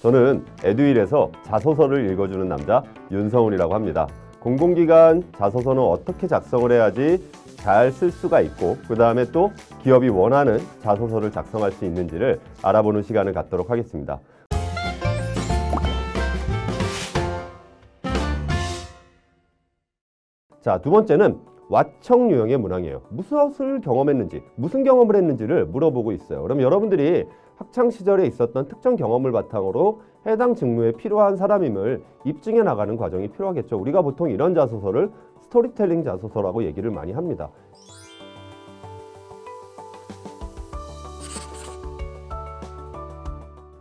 저는 에듀윌에서 자소서를 읽어주는 남자 윤성훈이라고 합니다. 공공기관 자소서는 어떻게 작성을 해야지 잘 쓸 수가 있고 그 다음에 또 기업이 원하는 자소서를 작성할 수 있는지를 알아보는 시간을 갖도록 하겠습니다. 자, 두 번째는 왓청 유형의 문항이에요. 무엇을 경험했는지, 무슨 경험을 했는지를 물어보고 있어요. 그럼 여러분들이 학창시절에 있었던 특정 경험을 바탕으로 해당 직무에 필요한 사람임을 입증해 나가는 과정이 필요하겠죠. 우리가 보통 이런 자소서를 스토리텔링 자소서라고 얘기를 많이 합니다.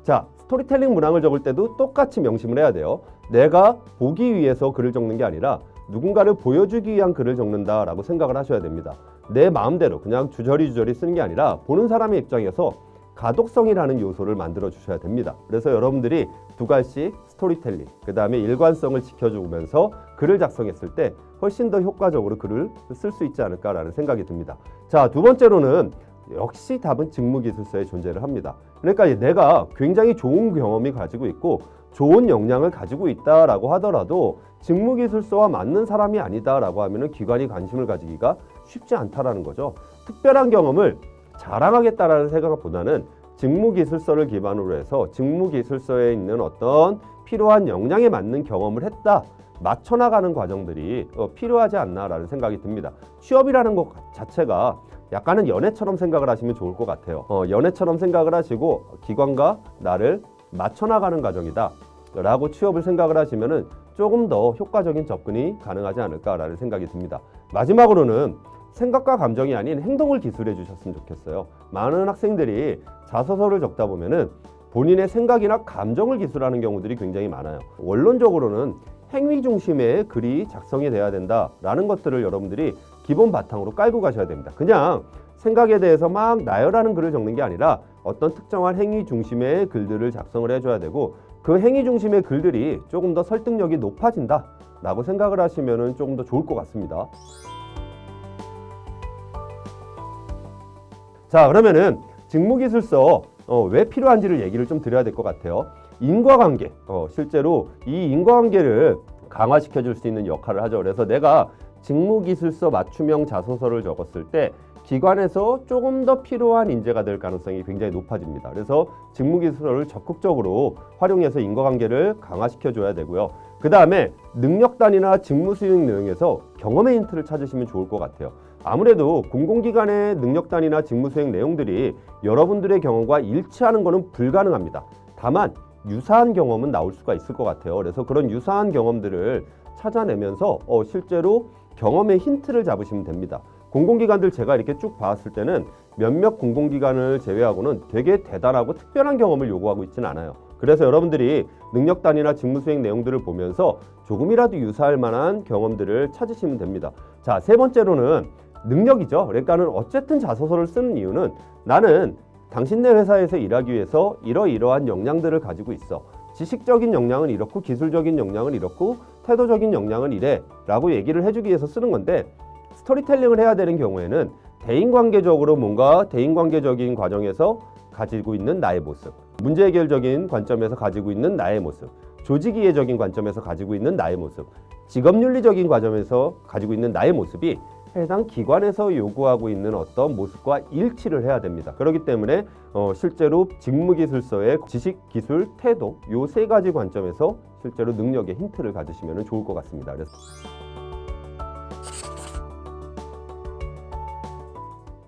자, 스토리텔링 문항을 적을 때도 똑같이 명심을 해야 돼요. 내가 보기 위해서 글을 적는 게 아니라 누군가를 보여주기 위한 글을 적는다라고 생각을 하셔야 됩니다. 내 마음대로 그냥 주저리 쓰는 게 아니라 보는 사람의 입장에서 가독성이라는 요소를 만들어 주셔야 됩니다. 그래서 여러분들이 두 가지 스토리텔링, 그 다음에 일관성을 지켜주면서 글을 작성했을 때 훨씬 더 효과적으로 글을 쓸 수 있지 않을까라는 생각이 듭니다. 자, 두 번째로는 역시 답은 직무기술서에 존재를 합니다. 그러니까 내가 굉장히 좋은 경험이 가지고 있고 좋은 역량을 가지고 있다라고 하더라도 직무기술서와 맞는 사람이 아니다라고 하면은 기관이 관심을 가지기가 쉽지 않다라는 거죠. 특별한 경험을 자랑하겠다라는 생각보다는 직무기술서를 기반으로 해서 직무기술서에 있는 어떤 필요한 역량에 맞는 경험을 했다, 맞춰나가는 과정들이 필요하지 않나라는 생각이 듭니다. 취업이라는 것 자체가 약간은 연애처럼 생각을 하시면 좋을 것 같아요. 연애처럼 생각을 하시고 기관과 나를 맞춰나가는 과정이다 라고 취업을 생각을 하시면은 조금 더 효과적인 접근이 가능하지 않을까라는 생각이 듭니다. 마지막으로는 생각과 감정이 아닌 행동을 기술해 주셨으면 좋겠어요. 많은 학생들이 자소서를 적다 보면은 본인의 생각이나 감정을 기술하는 경우들이 굉장히 많아요. 원론적으로는 행위 중심의 글이 작성이 돼야 된다라는 것들을 여러분들이 기본 바탕으로 깔고 가셔야 됩니다. 그냥 생각에 대해서 막 나열하는 글을 적는 게 아니라 어떤 특정한 행위 중심의 글들을 작성을 해줘야 되고 그 행위 중심의 글들이 조금 더 설득력이 높아진다라고 생각을 하시면 조금 더 좋을 것 같습니다. 자, 그러면은 직무기술서 왜 필요한지를 얘기를 좀 드려야 될 것 같아요. 인과관계, 실제로 이 인과관계를 강화시켜 줄 수 있는 역할을 하죠. 그래서 내가 직무기술서 맞춤형 자소서를 적었을 때 기관에서 조금 더 필요한 인재가 될 가능성이 굉장히 높아집니다. 그래서 직무기술서를 적극적으로 활용해서 인과관계를 강화시켜 줘야 되고요. 그 다음에 능력단위나 직무수행 내용에서 경험의 힌트를 찾으시면 좋을 것 같아요. 아무래도 공공기관의 능력단위나 직무수행 내용들이 여러분들의 경험과 일치하는 것은 불가능합니다. 다만 유사한 경험은 나올 수가 있을 것 같아요. 그래서 그런 유사한 경험들을 찾아내면서 실제로 경험의 힌트를 잡으시면 됩니다. 공공기관들 제가 이렇게 쭉 봤을 때는 몇몇 공공기관을 제외하고는 되게 대단하고 특별한 경험을 요구하고 있지는 않아요. 그래서 여러분들이 능력단위나 직무수행 내용들을 보면서 조금이라도 유사할 만한 경험들을 찾으시면 됩니다. 자, 세 번째로는 능력이죠. 그러니까는 어쨌든 자소서를 쓰는 이유는 나는 당신네 회사에서 일하기 위해서 이러이러한 역량들을 가지고 있어. 지식적인 역량은 이렇고 기술적인 역량은 이렇고 태도적인 역량은 이래 라고 얘기를 해주기 위해서 쓰는 건데 스토리텔링을 해야 되는 경우에는 대인관계적으로 뭔가 대인관계적인 과정에서 가지고 있는 나의 모습, 문제해결적인 관점에서 가지고 있는 나의 모습, 조직이해적인 관점에서 가지고 있는 나의 모습, 직업윤리적인 과정에서 가지고 있는 나의 모습이 해당 기관에서 요구하고 있는 어떤 모습과 일치를 해야 됩니다. 그렇기 때문에 실제로 직무기술서의 지식, 기술, 태도 요 세 가지 관점에서 실제로 능력의 힌트를 가지시면 좋을 것 같습니다. 그래서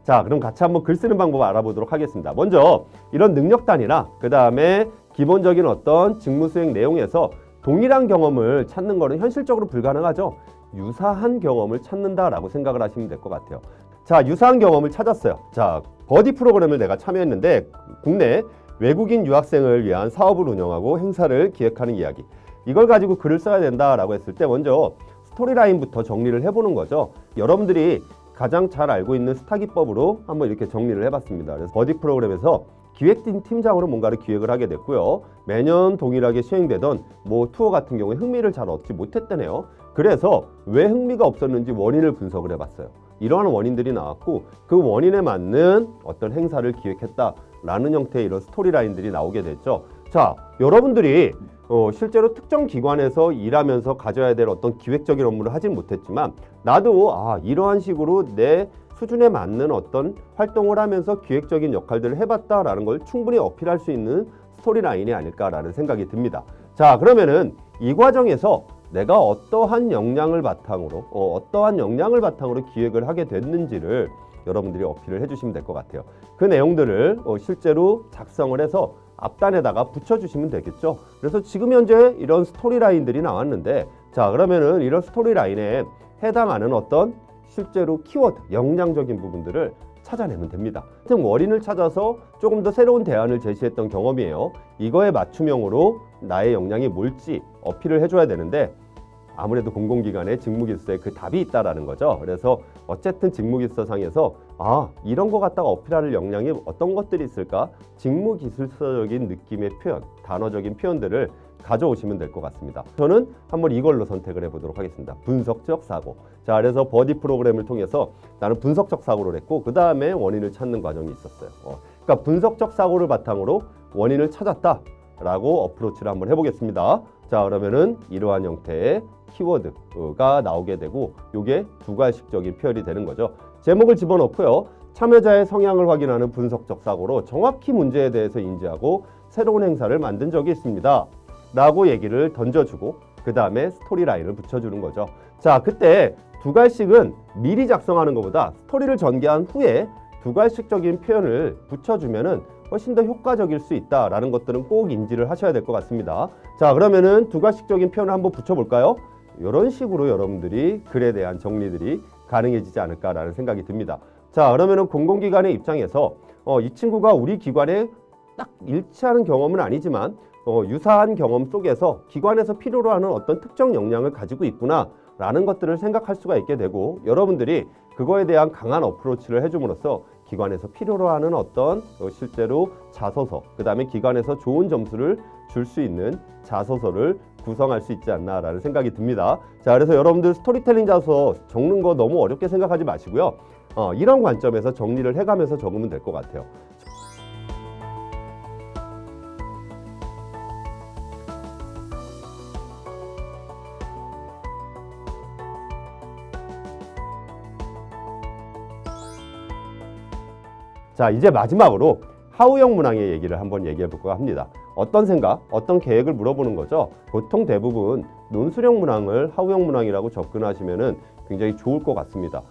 자, 그럼 같이 한번 글 쓰는 방법 알아보도록 하겠습니다. 먼저 이런 능력단위나 그 다음에 기본적인 어떤 직무수행 내용에서 동일한 경험을 찾는 것은 현실적으로 불가능하죠. 유사한 경험을 찾는다라고 생각을 하시면 될 것 같아요. 자, 유사한 경험을 찾았어요. 자, 버디 프로그램을 내가 참여했는데 국내 외국인 유학생을 위한 사업을 운영하고 행사를 기획하는 이야기. 이걸 가지고 글을 써야 된다라고 했을 때 먼저 스토리라인부터 정리를 해보는 거죠. 여러분들이 가장 잘 알고 있는 스타 기법으로 한번 이렇게 정리를 해봤습니다. 그래서 버디 프로그램에서 기획팀 팀장으로 뭔가를 기획을 하게 됐고요. 매년 동일하게 시행되던 투어 같은 경우에 흥미를 잘 얻지 못했다네요. 그래서 왜 흥미가 없었는지 원인을 분석을 해봤어요. 이러한 원인들이 나왔고 그 원인에 맞는 어떤 행사를 기획했다라는 형태의 이런 스토리라인들이 나오게 됐죠. 자, 여러분들이 실제로 특정 기관에서 일하면서 가져야 될 어떤 기획적인 업무를 하진 못했지만 나도 이러한 식으로 내 수준에 맞는 어떤 활동을 하면서 기획적인 역할들을 해봤다라는 걸 충분히 어필할 수 있는 스토리라인이 아닐까라는 생각이 듭니다. 자, 그러면은 이 과정에서 내가 어떠한 역량을 바탕으로 기획을 하게 됐는지를 여러분들이 어필을 해주시면 될 것 같아요. 그 내용들을 실제로 작성을 해서 앞단에다가 붙여주시면 되겠죠. 그래서 지금 현재 이런 스토리라인들이 나왔는데, 자, 그러면은 이런 스토리라인에 해당하는 어떤 실제로 키워드, 역량적인 부분들을 찾아내면 됩니다. 하여튼 원인을 찾아서 조금 더 새로운 대안을 제시했던 경험이에요. 이거에 맞춤형으로 나의 역량이 뭘지 어필을 해줘야 되는데, 아무래도 공공기관의 직무기술서에 그 답이 있다라는 거죠. 그래서 어쨌든 직무기술서상에서 이런 거 갖다가 어필할 역량이 어떤 것들이 있을까? 직무기술서적인 느낌의 표현, 단어적인 표현들을 가져오시면 될 것 같습니다. 저는 한번 이걸로 선택을 해보도록 하겠습니다. 분석적 사고. 자, 그래서 버디 프로그램을 통해서 나는 분석적 사고를 했고 그 다음에 원인을 찾는 과정이 있었어요. 그러니까 분석적 사고를 바탕으로 원인을 찾았다라고 어프로치를 한번 해보겠습니다. 자, 그러면은 이러한 형태의 키워드가 나오게 되고 이게 두괄식적인 표현이 되는 거죠. 제목을 집어넣고요. 참여자의 성향을 확인하는 분석적 사고로 정확히 문제에 대해서 인지하고 새로운 행사를 만든 적이 있습니다. 라고 얘기를 던져주고 그 다음에 스토리라인을 붙여주는 거죠. 자, 그때 두괄식은 미리 작성하는 것보다 스토리를 전개한 후에 두괄식적인 표현을 붙여주면은 훨씬 더 효과적일 수 있다라는 것들은 꼭 인지를 하셔야 될 것 같습니다. 자, 그러면은 두괄식적인 표현을 한번 붙여볼까요? 이런 식으로 여러분들이 글에 대한 정리들이 가능해지지 않을까라는 생각이 듭니다. 자, 그러면은 공공기관의 입장에서 이 친구가 우리 기관에 딱 일치하는 경험은 아니지만 유사한 경험 속에서 기관에서 필요로 하는 어떤 특정 역량을 가지고 있구나라는 것들을 생각할 수가 있게 되고, 여러분들이 그거에 대한 강한 어프로치를 해줌으로써 기관에서 필요로 하는 어떤 실제로 자소서, 그 다음에 기관에서 좋은 점수를 줄 수 있는 자소서를 구성할 수 있지 않나라는 생각이 듭니다. 자, 그래서 여러분들 스토리텔링 자소서 적는 거 너무 어렵게 생각하지 마시고요. 이런 관점에서 정리를 해가면서 적으면 될 것 같아요. 자, 이제 마지막으로 하우영 문항의 얘기를 한번 얘기해 볼까 합니다. 어떤 생각, 어떤 계획을 물어보는 거죠. 보통 대부분 논술형 문항을 하우영 문항이라고 접근하시면은 굉장히 좋을 것 같습니다.